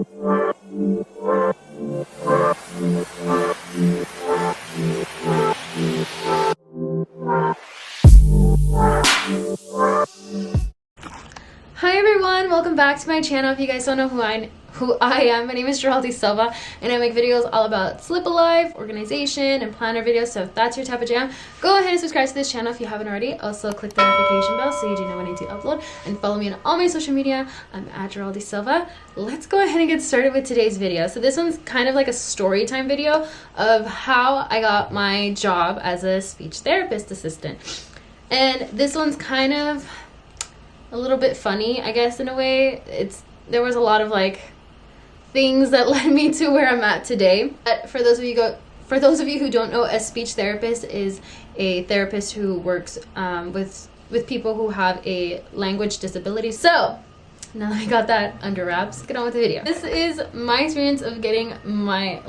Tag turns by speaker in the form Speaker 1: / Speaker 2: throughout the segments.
Speaker 1: Hi everyone, welcome back to my channel. If you guys don't know who I am, my name is Geraldine Silva, and I make videos all about Slip a Life, organization, and planner videos. So if that's your type of jam, go ahead and subscribe to this channel if you haven't already. Also click the notification bell so you do know when I do upload, and follow me on all my social media. I'm at Geraldine Silva. Let's go ahead and get started with today's video. So this one's kind of like a story time video of how I got my job as a speech therapist assistant. And this one's kind of a little bit funny, I guess, in a way. There was a lot of like things that led me to where I'm at today. But for those of you who don't know, a speech therapist is a therapist who works with people who have a language disability. So now that I got that under wraps, get on with the video. This is my experience of getting my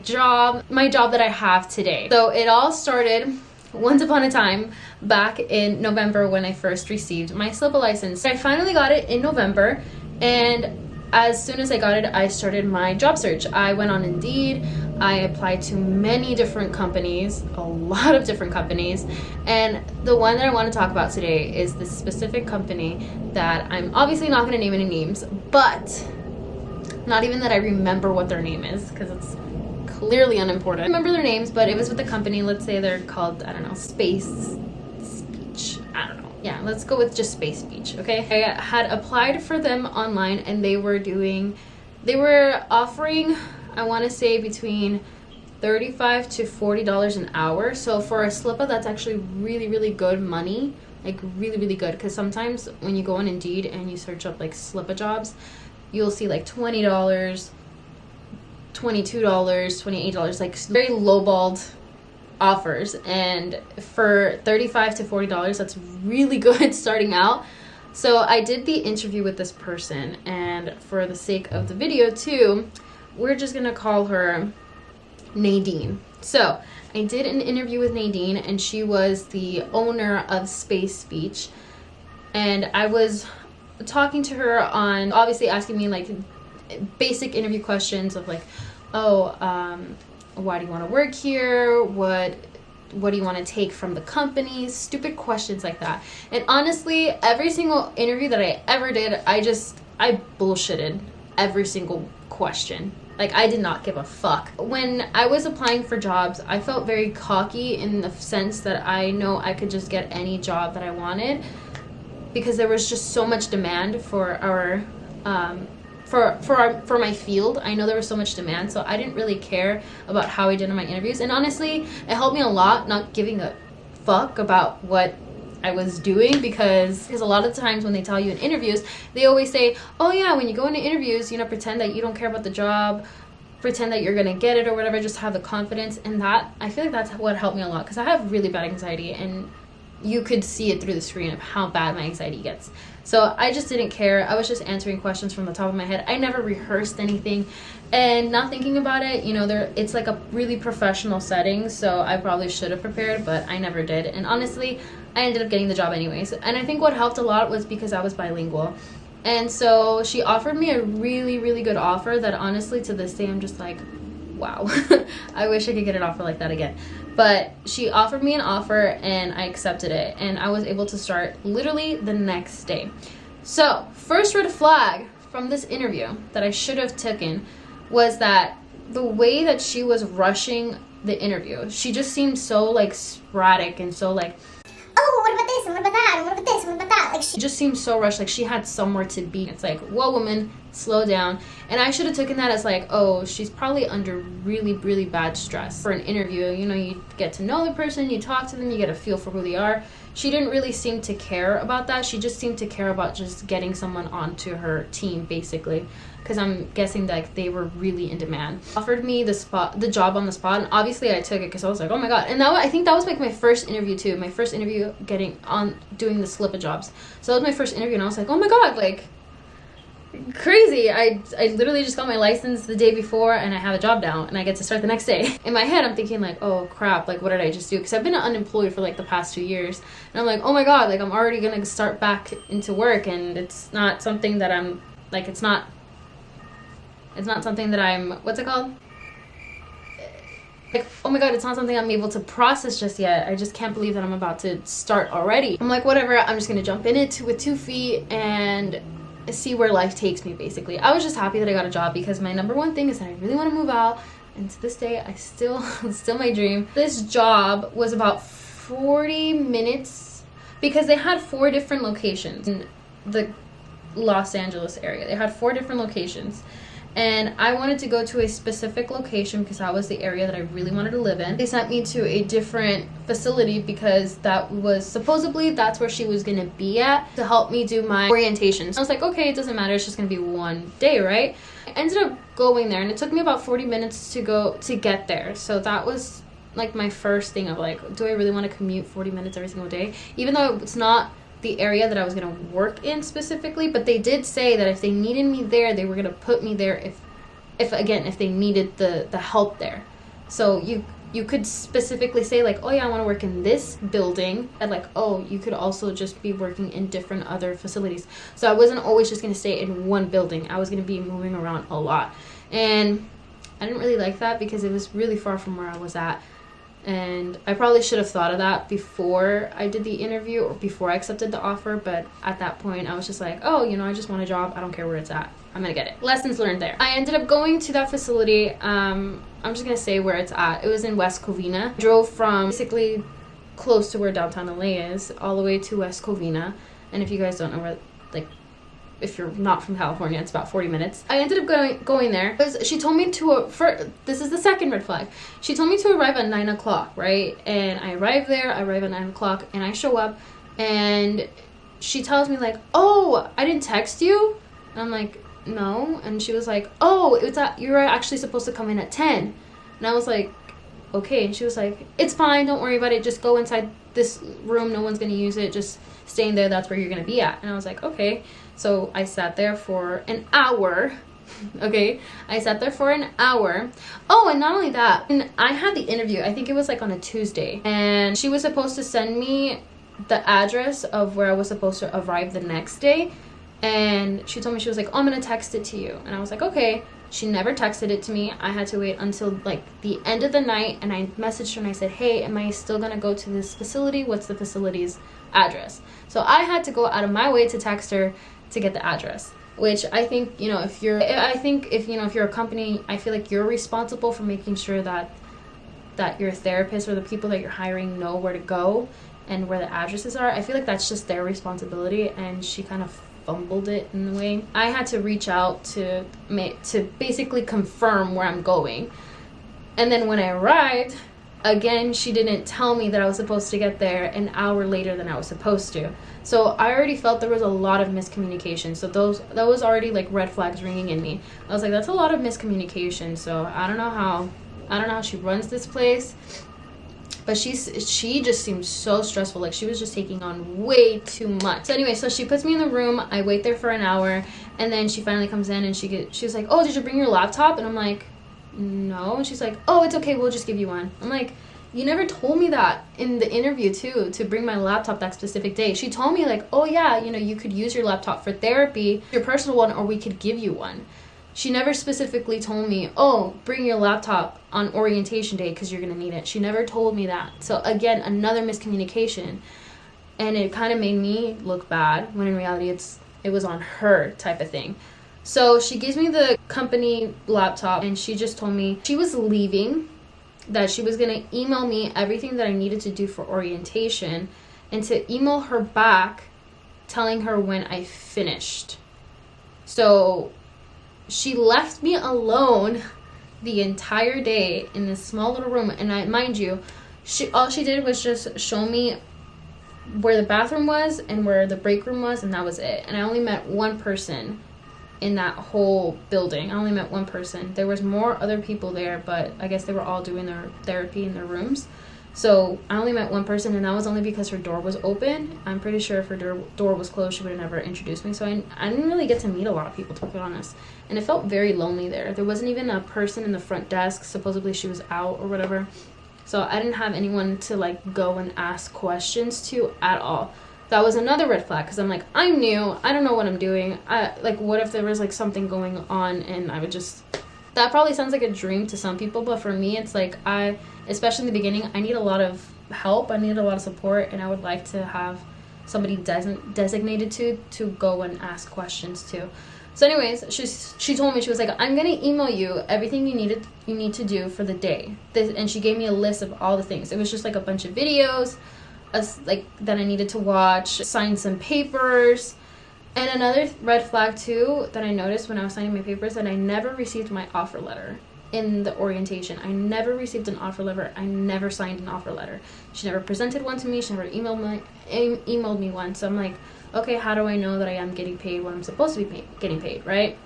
Speaker 1: job that I have today. So it all started once upon a time back in November when I first received my Slip a license. I finally got it in November, and as soon as I got it, I started my job search. I went on Indeed. I applied to many different companies, a lot of different companies, and the one that I want to talk about today is this specific company that I'm obviously not going to name any names, but not even that I remember what their name is, because it's clearly unimportant. I remember their names, but it was with the company. Let's say they're called, I don't know, Space Speech. I don't know. Yeah, let's go with just Space Speech, okay? I had applied for them online, and they were offering, I want to say, between $35 to $40 an hour. So for a slip-up, that's actually really, really good money. Like really, really good. Because sometimes when you go on Indeed and you search up like slip-up jobs, you'll see like $20, $22, $28, like very lowballed offers. And for $35 to $40, that's really good starting out. So I did the interview with this person, and for the sake of the video too, we're just gonna call her Nadine. So I did an interview with Nadine, and she was the owner of Space Speech, and I was talking to her on, obviously asking me like basic interview questions of like, why do you want to work here? What do you want to take from the company? Stupid questions like that. And honestly, every single interview that I ever did, I bullshitted every single question. Like, I did not give a fuck. When I was applying for jobs, I felt very cocky in the sense that I know I could just get any job that I wanted, because there was just so much demand for our for my field. I know there was so much demand, so I didn't really care about how I did in my interviews. And honestly, it helped me a lot not giving a fuck about what I was doing, because a lot of times when they tell you in interviews, they always say, oh yeah, when you go into interviews, you know, pretend that you don't care about the job, pretend that you're gonna get it or whatever, just have the confidence. And that, I feel like that's what helped me a lot, because I have really bad anxiety, and you could see it through the screen of how bad my anxiety gets. So I just didn't care. I was just answering questions from the top of my head. I never rehearsed anything, and not thinking about it, you know, it's like a really professional setting, so I probably should have prepared, but I never did. And honestly, I ended up getting the job anyways. And I think what helped a lot was because I was bilingual. And so she offered me a really, really good offer that honestly to this day I'm just like, wow. I wish I could get an offer like that again. But she offered me an offer, and I accepted it, and I was able to start literally the next day. So first red flag from this interview that I should have taken was that the way that she was rushing the interview, she just seemed so like sporadic and so like,
Speaker 2: oh, what about this, and what about that, and what about this, and what about that? Like,
Speaker 1: she just seemed so rushed, like she had somewhere to be. It's like, whoa, woman, slow down. And I should have taken that as like, oh, she's probably under really, really bad stress. For an interview, you know, you get to know the person, you talk to them, you get a feel for who they are. She didn't really seem to care about that. She just seemed to care about just getting someone onto her team, basically, because I'm guessing that they were really in demand. Offered me the job on the spot, and obviously I took it because I was like, oh my god. And I think that was like my first interview too. My first interview doing the slip of jobs. So that was my first interview, and I was like, oh my god, like crazy. I literally just got my license the day before, and I have a job now, and I get to start the next day. In my head, I'm thinking like, oh crap, like what did I just do? Because I've been unemployed for like the past 2 years, and I'm like, oh my god, like I'm already gonna start back into work, and it's not something that I'm like, it's not It's not something that I'm, what's it called? Like, oh my god, it's not something I'm able to process just yet. I just can't believe that I'm about to start already. I'm like, whatever, I'm just gonna jump in it with 2 feet and see where life takes me, basically. I was just happy that I got a job because my number one thing is that I really want to move out, and to this day I still it's still my dream. This job was about 40 minutes because they had 4 different locations in the Los Angeles area. They had 4 different locations, and I wanted to go to a specific location because that was the area that I really wanted to live in. They sent me to a different facility because that was supposedly that's where she was gonna be at to help me do my orientation. So I was like, okay, it doesn't matter, it's just gonna be one day, right? I ended up going there, and it took me about 40 minutes to get there. So that was like my first thing of like, do I really want to commute 40 minutes every single day? Even though it's not the area that I was going to work in specifically, but they did say that if they needed me there, they were going to put me there if they needed the help there. So you could specifically say like, oh yeah, I want to work in this building, and like, oh, you could also just be working in different other facilities. So I wasn't always just going to stay in one building. I was going to be moving around a lot, and I didn't really like that because it was really far from where I was at. And I probably should have thought of that before I did the interview or before I accepted the offer. But at that point, I was just like, oh, I just want a job. I don't care where it's at. I'm going to get it. Lessons learned there. I ended up going to that facility. I'm just going to say where it's at. It was in West Covina. Drove from basically close to where downtown LA is all the way to West Covina. And if you guys don't know where, like, if you're not from California, it's about 40 minutes. I ended up going there because she told me this is the second red flag. She told me to arrive at 9 o'clock, right? And I arrive there, I arrive at 9 o'clock, and I show up, and she tells me like, oh, I didn't text you? And I'm like, no. And she was like, oh, you're actually supposed to come in at 10. And I was like, okay. And she was like, it's fine, don't worry about it, just go inside this room, no one's gonna use it, just stay in there, that's where you're gonna be at. And I was like, okay. So I sat there for an hour. Okay, I sat there for an hour. Oh, and not only that, and I had the interview, I think it was like on a Tuesday, and she was supposed to send me the address of where I was supposed to arrive the next day. And she told me, she was like, oh, I'm gonna text it to you. And I was like, okay. She never texted it to me. I had to wait until like the end of the night, and I messaged her and I said, hey, am I still gonna go to this facility? What's the facility's address? So I had to go out of my way to text her to get the address, which I think, if you're a company, I feel like you're responsible for making sure that your therapist or the people that you're hiring know where to go and where the addresses are. I feel like that's just their responsibility, and she kind of fumbled it in a way. I had to reach out to basically confirm where I'm going. And then when I arrived, again, she didn't tell me that I was supposed to get there an hour later than I was supposed to. So I already felt there was a lot of miscommunication. So that was already like red flags ringing in me. I was like, that's a lot of miscommunication. So I don't know how she runs this place. But she just seemed so stressful. Like she was just taking on way too much. So anyway, so she puts me in the room. I wait there for an hour, and then she finally comes in, and she was like, oh, did you bring your laptop? And I'm like, no. And she's like, oh, it's okay, we'll just give you one. I'm like, you never told me that in the interview too, to bring my laptop that specific day. She told me like, oh yeah, you could use your laptop for therapy, your personal one, or we could give you one. She never specifically told me, oh, bring your laptop on orientation day because you're going to need it. She never told me that. So again, another miscommunication. And it kind of made me look bad when in reality it was on her type of thing. So she gives me the company laptop, and she just told me she was leaving, that she was going to email me everything that I needed to do for orientation, and to email her back telling her when I finished. So she left me alone the entire day in this small little room. And mind you, all she did was just show me where the bathroom was and where the break room was, and that was it. And I only met one person in that whole building. I only met one person. There was more other people there, but I guess they were all doing their therapy in their rooms. So I only met one person, and that was only because her door was open. I'm pretty sure if her door was closed, she would have never introduced me. So I didn't really get to meet a lot of people, to be honest. And it felt very lonely there. There wasn't even a person in the front desk. Supposedly she was out or whatever. So I didn't have anyone to like go and ask questions to at all. that was another red flag, because I'm like, I'm new, I don't know what I'm doing. Like, what if there was like something going on and I would just, that probably sounds like a dream to some people, but for me it's like, especially in the beginning, I need a lot of help, I need a lot of support, and I would like to have somebody designated to go and ask questions to. So anyways, she told me, she was like, I'm gonna email you everything you need to do for the day. And she gave me a list of all the things. It was just like a bunch of videos, like that I needed to watch, sign some papers. And another red flag too that I noticed when I was signing my papers, that I never received my offer letter in the orientation. I never received an offer letter. I never signed an offer letter. She never presented one to me. She never emailed me one. So I'm like, okay, how do I know that I am getting paid what I'm supposed to be getting paid, right?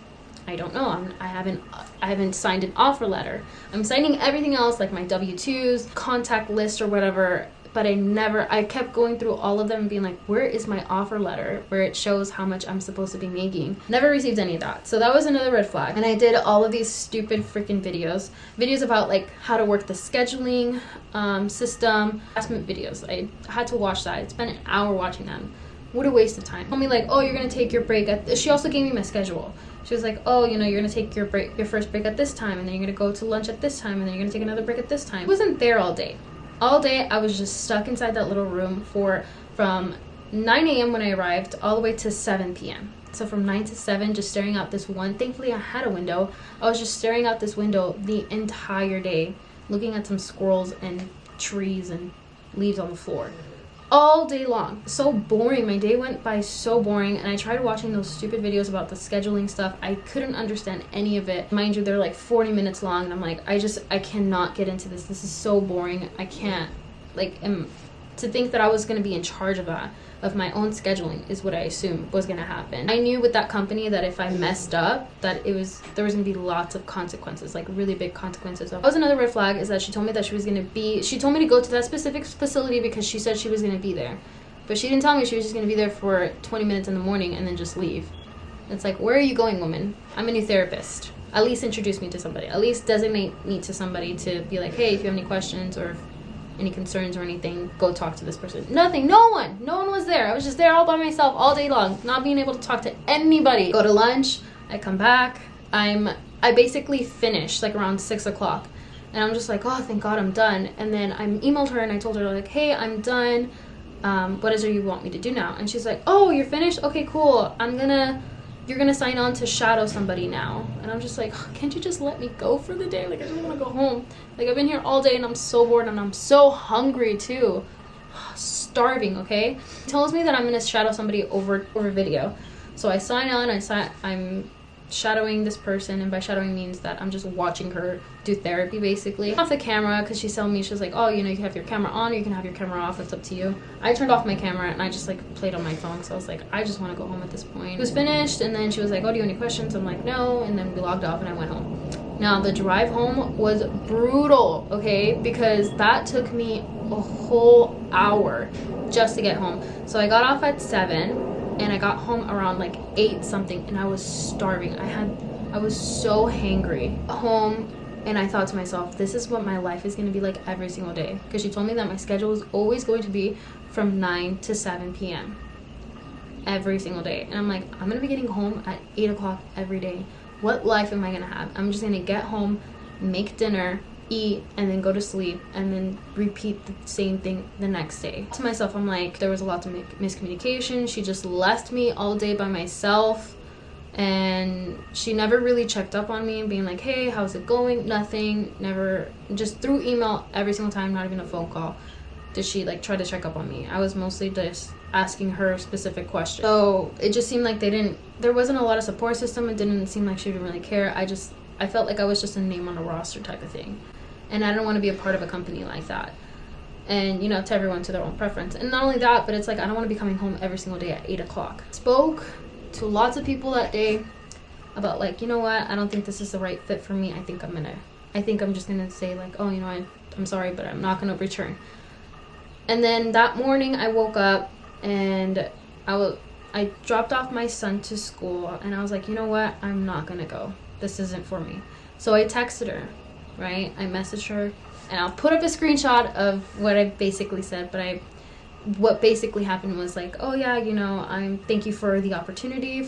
Speaker 1: I don't know. I haven't signed an offer letter. I'm signing everything else, like my W-2s, contact list or whatever, but I kept going through all of them and being like, where is my offer letter where it shows how much I'm supposed to be making? Never received any of that. So that was another red flag. And I did all of these stupid freaking videos about like how to work the scheduling system, assessment videos. I had to watch that. I spent an hour watching them. What a waste of time. Told me like, oh, you're gonna take your break she also gave me my schedule. She was like, oh, you know, you're gonna take your first break at this time, and then you're gonna go to lunch at this time, and then you're gonna take another break at this time. I wasn't there all day. All day I was just stuck inside that little room from 9 a.m. when I arrived all the way to 7 p.m. So from 9 to 7, just staring out this one. Thankfully I had a window. I was just staring out this window the entire day, looking at some squirrels and trees and leaves on the floor. All day long. So boring. My day went by so boring, and I tried watching those stupid videos about the scheduling stuff. I couldn't understand any of it. Mind you, they're like 40 minutes long, and I'm like, I cannot get into this. This is so boring. I can't, like, to think that I was going to be in charge of that, of my own scheduling, is what I assumed was going to happen. I knew with that company that if I messed up, that there was going to be lots of consequences, like really big consequences. That was another red flag, is that she told me that she told me to go to that specific facility because she said she was going to be there. But she didn't tell me she was just going to be there for 20 minutes in the morning and then just leave. It's like, where are you going, woman? I'm a new therapist. At least introduce me to somebody. At least designate me to somebody to be like, hey, if you have any questions or any concerns or anything, go talk to this person. Nothing. No one was there. I was just there all by myself all day long, not being able to talk to anybody. Go to lunch, I come back, I basically finished like around 6 o'clock, and I'm just like, oh, thank God I'm done. And then I emailed her and I told her like, hey, I'm done, what is it you want me to do now? And she's like, oh, you're finished? Okay, cool. You're gonna sign on to shadow somebody now. And I'm just like, can't you just let me go for the day? Like, I just want to go home. Like, I've been here all day and I'm so bored and I'm so hungry too. Starving, okay? He tells me that I'm gonna shadow somebody over video. So I sign on, I'm shadowing this person, and by shadowing means that I'm just watching her do therapy basically. Off the camera, because she's telling me, she was like, oh, you know, you can have your camera on or you can have your camera off, it's up to you. I turned off my camera and I just like played on my phone, so I was like, I just want to go home at this point. It was finished, and then she was like, oh, do you have any questions? I'm like, no, and then we logged off and I went home. Now the drive home was brutal, okay, because that took me a whole hour just to get home. So I got off at 7 and I got home around like 8 something, and I was starving. I was so hangry. Home, and I thought to myself, this is what my life is going to be like every single day, because she told me that my schedule is always going to be from 9 to 7 p.m. every single day. And I'm like, I'm going to be getting home at 8 o'clock every day. What life am I going to have? I'm just going to get home, make dinner, eat, and then go to sleep, and then repeat the same thing the next day. To myself, I'm like, there was a lot of miscommunication. She just left me all day by myself, and she never really checked up on me and being like, hey, how's it going? Nothing. Never. Just through email every single time, not even a phone call, did she like try to check up on me. I was mostly just asking her specific questions. So it just seemed like there wasn't a lot of support system. It didn't seem like she didn't really care. I felt like I was just a name on a roster type of thing. And I don't want to be a part of a company like that. And, you know, to everyone to their own preference. And not only that, but it's like, I don't want to be coming home every single day at 8 o'clock. Spoke to lots of people that day about like, you know what, I don't think this is the right fit for me. I think I'm just going to say like, oh, you know, I'm sorry, but I'm not going to return. And then that morning I woke up and I dropped off my son to school, and I was like, you know what, I'm not going to go. This isn't for me. So I texted her. Right, I messaged her, and I'll put up a screenshot of what I basically said, but what basically happened was like, oh yeah, you know, thank you for the opportunity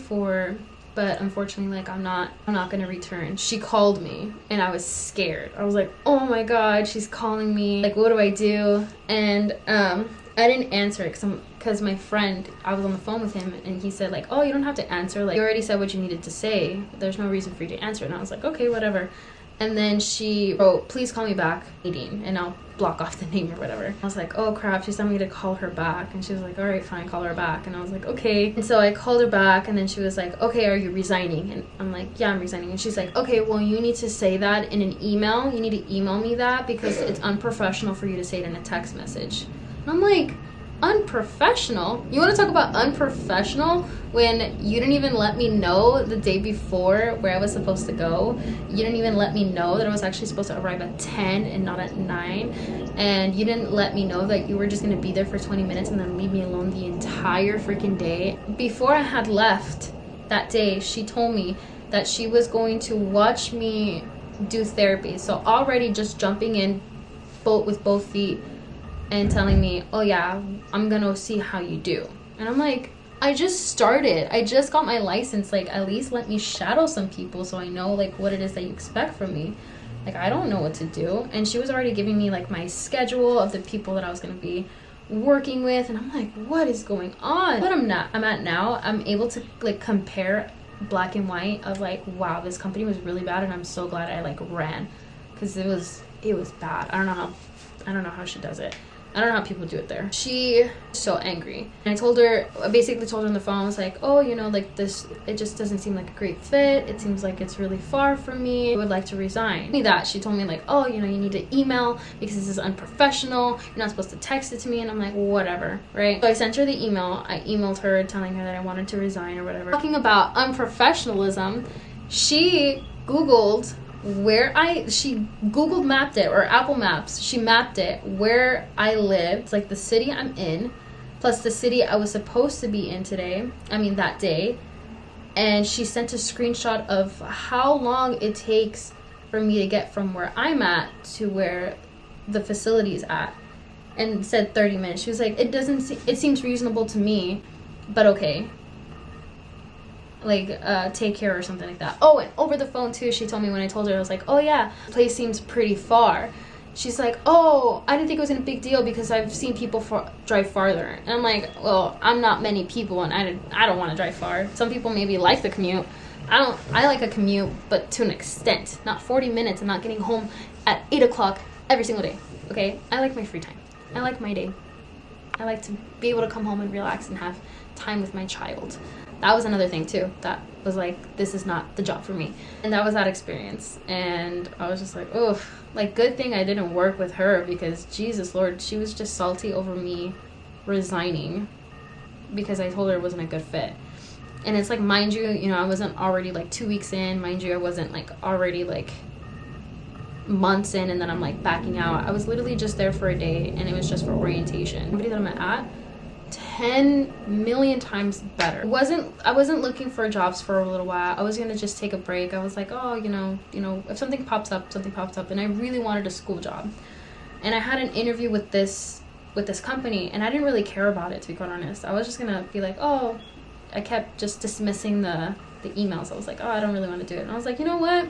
Speaker 1: but unfortunately, like, I'm not gonna return. She called me and I was scared. I was like, oh my god, she's calling me, like, what do I do? And I didn't answer it because my friend, I was on the phone with him and he said like, oh, you don't have to answer, like, you already said what you needed to say, there's no reason for you to answer. And I was like, okay, whatever. And then she wrote, please call me back, Nadine, and I'll block off the name or whatever. I was like, oh crap, she's telling me to call her back. And she was like, all right, fine, call her back. And I was like, okay. And so I called her back and then she was like, okay, are you resigning? And I'm like, yeah, I'm resigning. And she's like, okay, well, you need to say that in an email. You need to email me that because it's unprofessional for you to say it in a text message. And I'm like, unprofessional? You want to talk about unprofessional when you didn't even let me know the day before where I was supposed to go? You didn't even let me know that I was actually supposed to arrive at 10 and not at 9, and you didn't let me know that you were just going to be there for 20 minutes and then leave me alone the entire freaking day. Before I had left that day, she told me that she was going to watch me do therapy. So already just jumping in with both feet and telling me, oh yeah, I'm gonna see how you do. And I'm like, I just started, I just got my license, like, at least let me shadow some people so I know like what it is that you expect from me. Like, I don't know what to do. And she was already giving me like my schedule of the people that I was gonna be working with, and I'm like, what is going on? But I'm at now, I'm able to like compare black and white of like, wow, this company was really bad and I'm so glad I like ran, because it was bad. I don't know how she does it. I don't know how people do it there. She was so angry. And I basically told her on the phone, I was like, oh, you know, like this, it just doesn't seem like a great fit. It seems like it's really far from me. I would like to resign. She told me like, oh, you know, you need to email because this is unprofessional. You're not supposed to text it to me. And I'm like, whatever, right? So I sent her the email. I emailed her telling her that I wanted to resign or whatever. Talking about unprofessionalism, she Googled she Google mapped it, or Apple Maps, she mapped it where I lived, like the city I'm in, plus the city I was supposed to be in that day. And she sent a screenshot of how long it takes for me to get from where I'm at to where the facility is at, and said 30 minutes. She was like, it seems reasonable to me, but okay, like take care or something like that. Oh, and over the phone too, she told me, when I told her, I was like, oh yeah, the place seems pretty far. She's like, oh, I didn't think it was a big deal because I've seen people drive farther. And I'm like, well, I'm not many people and I don't want to drive far. Some people maybe like the commute. I like a commute, but to an extent, not 40 minutes and not getting home at 8 o'clock every single day. Okay, I like my free time. I like my day. I like to be able to come home and relax and have time with my child. That was another thing too, that was like, this is not the job for me. And that was that experience. And I was just like, oh, like, good thing I didn't work with her, because Jesus Lord, she was just salty over me resigning because I told her it wasn't a good fit. And it's like, mind you, I wasn't already like 2 weeks in, mind you, I wasn't like already like months in, and then I'm like backing out. I was literally just there for a day, and it was just for orientation. Somebody that I'm at 10 million times better. I wasn't looking for jobs for a little while. I was gonna just take a break. I was like, oh, if something pops up, and I really wanted a school job. And I had an interview with this company, and I didn't really care about it, to be quite honest. I was just gonna be like, oh, I kept just dismissing the emails. I was like, oh, I don't really want to do it. And I was like, you know what?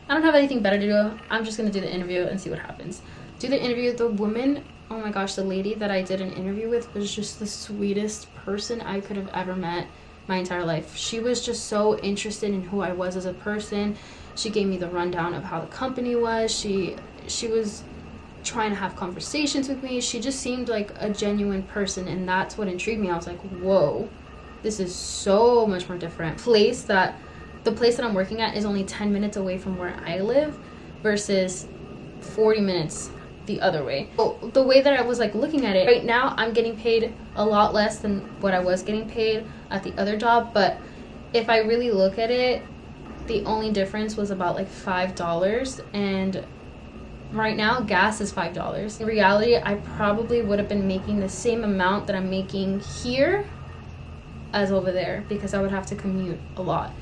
Speaker 1: I don't have anything better to do. I'm just gonna do the interview and see what happens. Do the interview. The woman, oh my gosh, the lady that I did an interview with was just the sweetest person I could have ever met my entire life. She was just so interested in who I was as a person. She gave me the rundown of how the company was. She was trying to have conversations with me. She just seemed like a genuine person, and that's what intrigued me. I was like, whoa, this is so much more different. The place that I'm working at is only 10 minutes away from where I live versus 40 minutes the other way. The way that I was like looking at it, right now I'm getting paid a lot less than what I was getting paid at the other job, but if I really look at it, the only difference was about like $5, and right now gas is $5. In reality, I probably would have been making the same amount that I'm making here as over there, because I would have to commute a lot.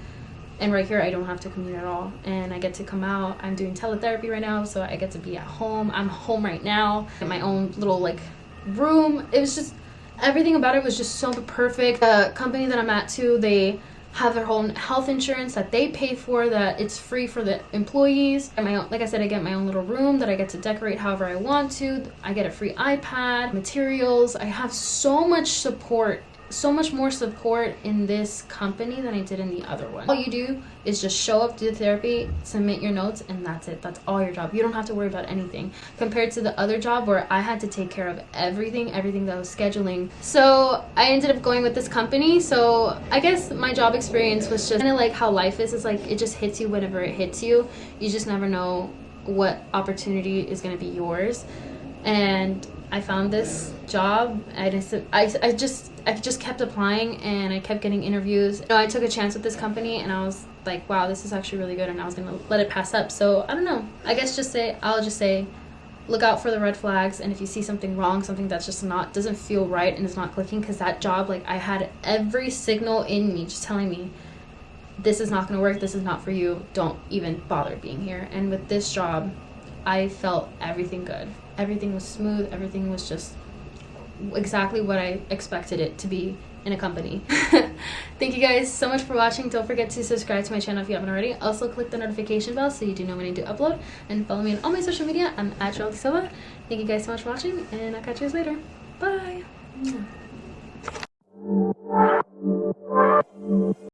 Speaker 1: And right here, I don't have to commute at all. And I get to come out. I'm doing teletherapy right now, so I get to be at home. I'm home right now in my own little like room. It was just, everything about it was just so perfect. The company that I'm at too, they have their whole health insurance that they pay for, that it's free for the employees. And my own, like I said, I get my own little room that I get to decorate however I want to. I get a free iPad, materials. I have so much support, so much more support in this company than I did in the other one. All you do is just show up, do the therapy, submit your notes, and that's it. That's all your job. You don't have to worry about anything compared to the other job where I had to take care of everything that was scheduling. So I ended up going with this company. So I guess my job experience was just kind of like how life is. It's like it just hits you whenever it hits you. You just never know what opportunity is going to be yours. And I found this job. I just kept applying, and I kept getting interviews. You know, I took a chance with this company, and I was like, wow, this is actually really good, and I was gonna let it pass up. So I don't know. I guess I'll just say, look out for the red flags, and if you see something wrong, something that's just doesn't feel right and is not clicking, because that job, like, I had every signal in me just telling me, this is not gonna work, this is not for you, don't even bother being here. And with this job, I felt everything good. Everything was smooth. Everything was just exactly what I expected it to be in a company. Thank you guys so much for watching. Don't forget to subscribe to my channel if you haven't already. Also click the notification bell so you do know when I do upload, and follow me on all my social media. I'm at Joelle Silva. Thank you guys so much for watching, and I'll catch you guys later. Bye.